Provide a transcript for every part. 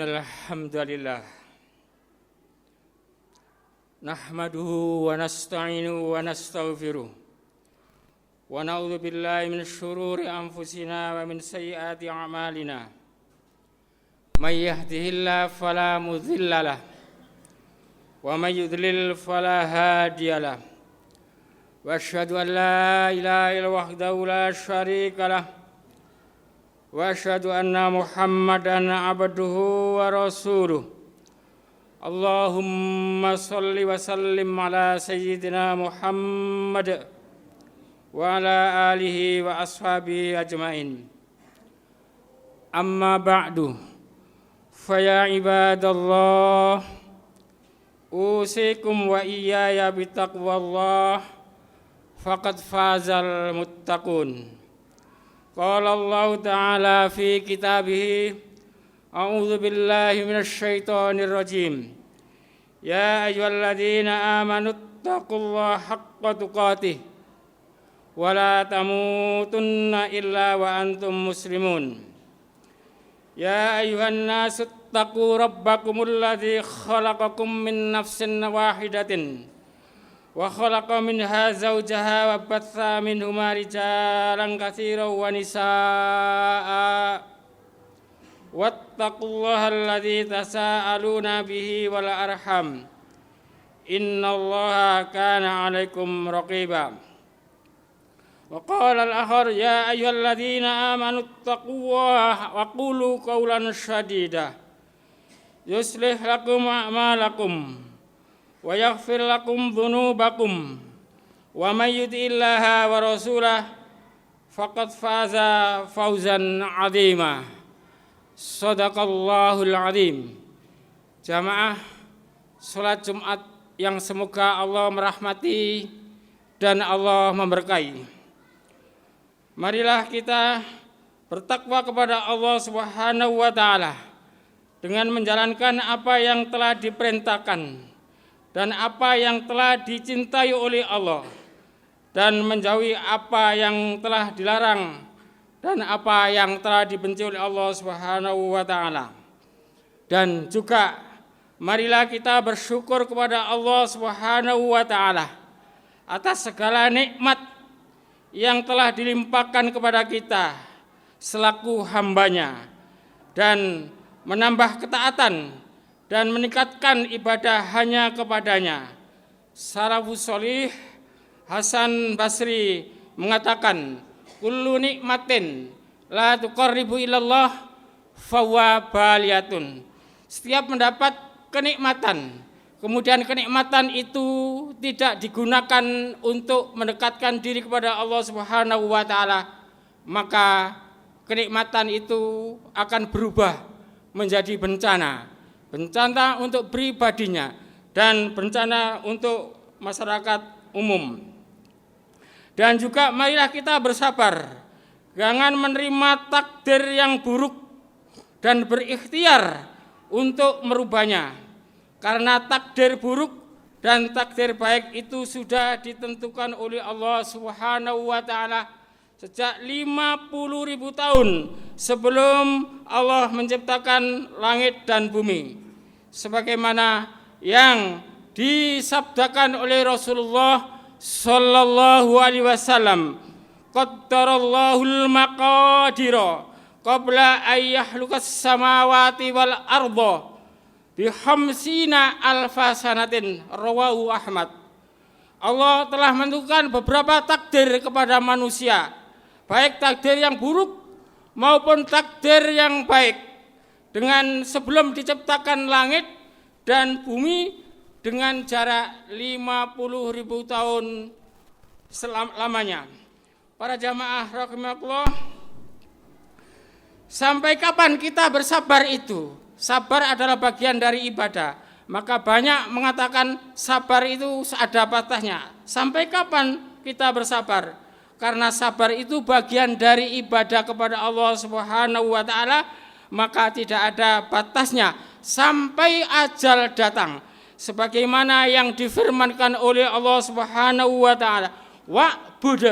Innalhamdalillah nahmaduhu wa nasta'inuhu wa nastaghfiruh wa na'udzu billahi min syururi anfusina wa min sayyiati a'malina may yahdihillahu fala mudilla lahu wa may yudlil fala hadiya lahu wa asyhadu an la ilaha illallah wahdahu la syarika lahu wa asyhadu anna Muhammadan abduhu wa rasuluh. Allahumma salli wa sallim ala sayyidina Muhammad wa ala alihi wa ashabihi ajmain. Amma ba'du, faya ibadallah, usikum wa iyaya bitaqwallah, faqad fazal muttaqun. Qala Allah Ta'ala fi kitabih, a'udzu billahi minasy syaithanir rajim. Ya ayyuhalladzina amanu taqullaha haqqa tuqatih wa la tamutunna illa wa antum muslimun. Ya ayyuhan nasu taqu rabbakumul ladzi khalaqakum min nafsin wahidatin wa khalaqa minha zawjaha wa batha minhuma rijalan katsiran wa nisaa wattaqullaha alladzi tasaaluna bihi wal arham innallaha kana 'alaikum raqiba. Wa qala al-akhar ya ayyuhalladzina amanu taqullaha wa qulu qawlan sadida yuslih lakum a'malakum wa yaghfir lakum dhunubakum wa may yuti'illaha wa rasulahu faqad faza fawzan 'azima. Shadaqallahul 'azim. Jamaah salat Jumat yang semoga Allah merahmati dan Allah memberkahi. Marilah kita bertakwa kepada Allah Subhanahu wa taala dengan menjalankan apa yang telah diperintahkan dan apa yang telah dicintai oleh Allah, dan menjauhi apa yang telah dilarang dan apa yang telah dibenci oleh Allah Subhanahu wa taala. Dan juga marilah kita bersyukur kepada Allah Subhanahu wa taala atas segala nikmat yang telah dilimpahkan kepada kita selaku hambanya, dan menambah ketaatan dan meningkatkan ibadah hanya kepadanya. Salafus sholih Hasan Basri mengatakan, kullu nikmatin la tuqarribu ilallah fahuwa baliyatun. Setiap mendapat kenikmatan, kemudian kenikmatan itu tidak digunakan untuk mendekatkan diri kepada Allah Subhanahu wa taala, maka kenikmatan itu akan berubah menjadi bencana. Bencana untuk pribadinya dan bencana untuk masyarakat umum. Dan juga marilah kita bersabar, jangan menerima takdir yang buruk dan berikhtiar untuk merubahnya. Karena takdir buruk dan takdir baik itu sudah ditentukan oleh Allah Subhanahu wa taala sejak 50.000 tahun sebelum Allah menciptakan langit dan bumi. Sebagaimana yang disabdakan oleh Rasulullah sallallahu alaihi wasallam, qaddarallahul maqadira qabla ay yahlukas samawati wal arda bi khamsina alfa sanatin, rawahu Ahmad. Allah telah menentukan beberapa takdir kepada manusia, baik takdir yang buruk maupun takdir yang baik, dengan sebelum diciptakan langit dan bumi dengan jarak 50.000 tahun lamanya. Para jamaah rahimakumullah, sampai kapan kita bersabar itu? Sabar adalah bagian dari ibadah. Maka banyak mengatakan sabar itu ada batasnya. Sampai kapan kita bersabar? Karena sabar itu bagian dari ibadah kepada Allah Subhanahu wa taala, maka tidak ada batasnya sampai ajal datang. Sebagaimana yang difirmankan oleh Allah Subhanahu wa taala, wa'bud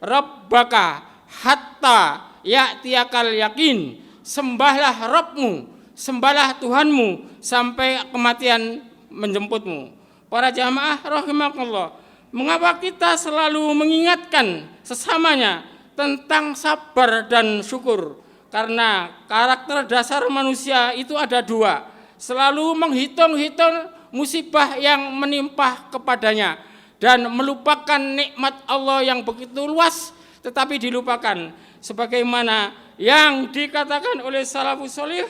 rabbaka hatta ya'tiyakal yakin. Sembahlah Rabbmu sembahlah Tuhanmu sampai kematian menjemputmu. Para jamaah rahimakallah, mengapa kita selalu mengingatkan sesamanya tentang sabar dan syukur? Karena karakter dasar manusia itu ada dua, selalu menghitung-hitung musibah yang menimpa kepadanya dan melupakan nikmat Allah yang begitu luas tetapi dilupakan, sebagaimana yang dikatakan oleh salafus salih,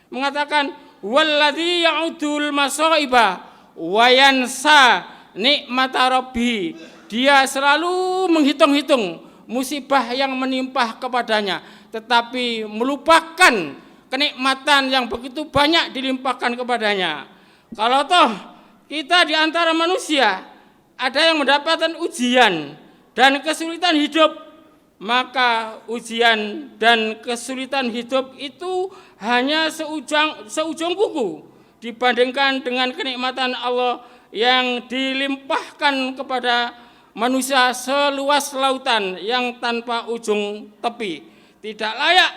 mengatakan walladzi ya'udul masaiba wa yansa nikmata rabbi. Dia selalu menghitung-hitung musibah yang menimpa kepadanya tetapi melupakan kenikmatan yang begitu banyak dilimpahkan kepadanya. Kalau toh kita di antara manusia ada yang mendapatkan ujian dan kesulitan hidup, maka ujian dan kesulitan hidup itu hanya seujung kuku dibandingkan dengan kenikmatan Allah yang dilimpahkan kepada manusia seluas lautan yang tanpa ujung tepi. Tidak layak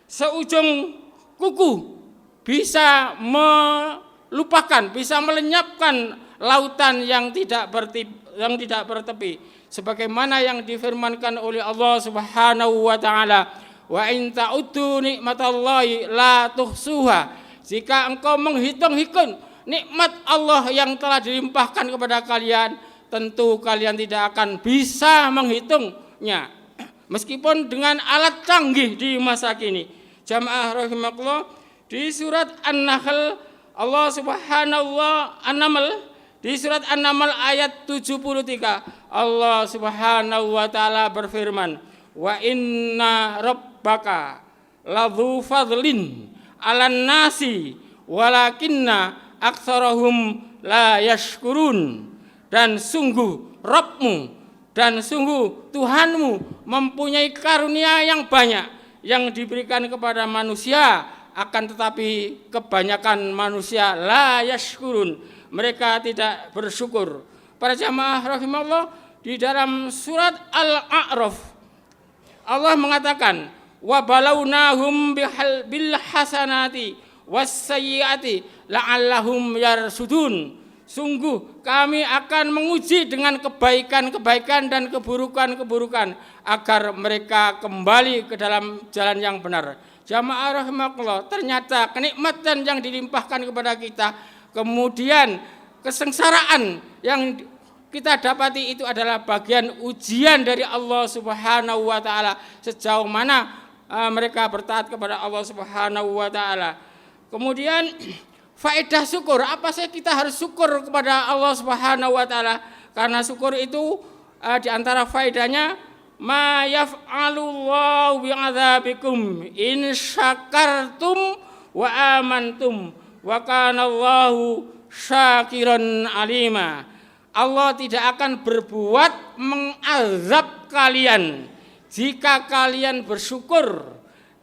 seujung kuku bisa melupakan, bisa melenyapkan lautan yang tidak bertepi, sebagaimana yang difirmankan oleh Allah Subhanahu wa taala, wa in ta'uddu nikmatallahi la tuhsuha. Jika engkau menghitung-hitung nikmat Allah yang telah dilimpahkan kepada kalian, tentu kalian tidak akan bisa menghitungnya meskipun dengan alat canggih di masa kini. Jamaah rahimakumullah, di surat An-Nahl Allah Subhanahu wa An-Naml, di surat An-Naml ayat 73, Allah Subhanahu wa taala berfirman, wa inna rabbaka ladzu fadlin 'alan nasi walakinna aktsarahum la yashkurun. Dan sungguh Rabbmu dan sungguh Tuhanmu mempunyai karunia yang banyak yang diberikan kepada manusia, akan tetapi kebanyakan manusia la yashkurun, mereka tidak bersyukur. Para jamaah rahimallah, di dalam surat Al-A'raf Allah mengatakan, wa balawnahum bil hasanati was sayyiati la'allahum yarsudun. Sungguh kami akan menguji dengan kebaikan-kebaikan dan keburukan-keburukan agar mereka kembali ke dalam jalan yang benar. Jamaah rahimakumullah, ternyata kenikmatan yang dilimpahkan kepada kita, kemudian kesengsaraan yang kita dapati itu adalah bagian ujian dari Allah Subhanahu wa taala, sejauh mana mereka bertaat kepada Allah Subhanahu wa taala. Kemudian faedah syukur, apa sih kita harus syukur kepada Allah Subhanahu wa taala? Karena syukur itu di antara faedahnya, ma yaf'alullahu bi'adzabikum in syakartum wa amantum wa kanallahu syakiran alima. Allah tidak akan berbuat mengazab kalian jika kalian bersyukur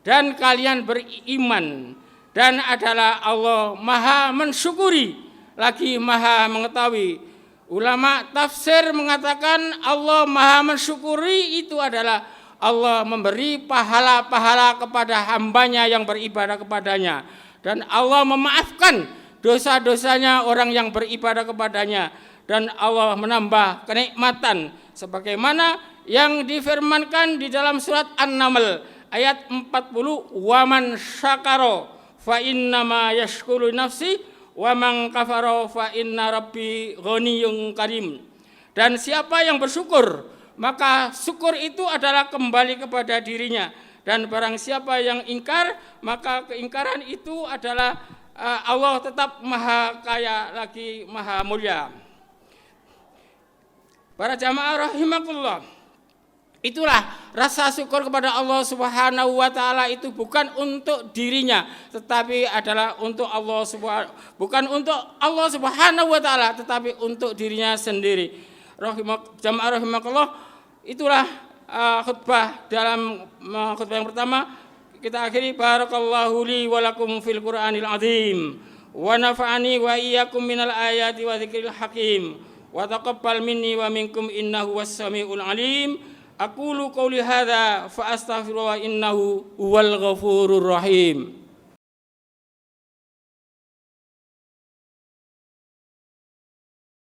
dan kalian beriman, dan adalah Allah maha mensyukuri lagi maha mengetahui. Ulama tafsir mengatakan Allah maha mensyukuri itu adalah Allah memberi pahala-pahala kepada hambanya yang beribadah kepadanya, dan Allah memaafkan dosa-dosanya orang yang beribadah kepadanya, dan Allah menambah kenikmatan sebagaimana yang difirmankan di dalam surat An-Naml ayat 40, wa man syakara fa innama yashkuru nafsi wa man kafara fa inna rabbi ghaniyyun karim. Dan siapa yang bersyukur, maka syukur itu adalah kembali kepada dirinya, dan barang siapa yang ingkar, maka keingkaran itu adalah Allah tetap maha kaya lagi maha mulia. Para jamaah rahimakumullah, itulah rasa syukur kepada Allah Subhanahu wa taala, itu bukan untuk dirinya tetapi adalah untuk Allah Subhanahu wa taala, tetapi untuk dirinya sendiri. Jamaah rahimakumullah, itulah khutbah dalam khutbah yang pertama. Kita akhiri, barakallahu li wa lakum fil Qur'anil azim wa nafa'ani wa iyyakum minal ayati wa dzikril hakim wa taqabbal minni wa minkum innahu was-sami'ul alim. Aqulu qouli hadza fa astaghfirullah innahu huwal ghafurur rahim.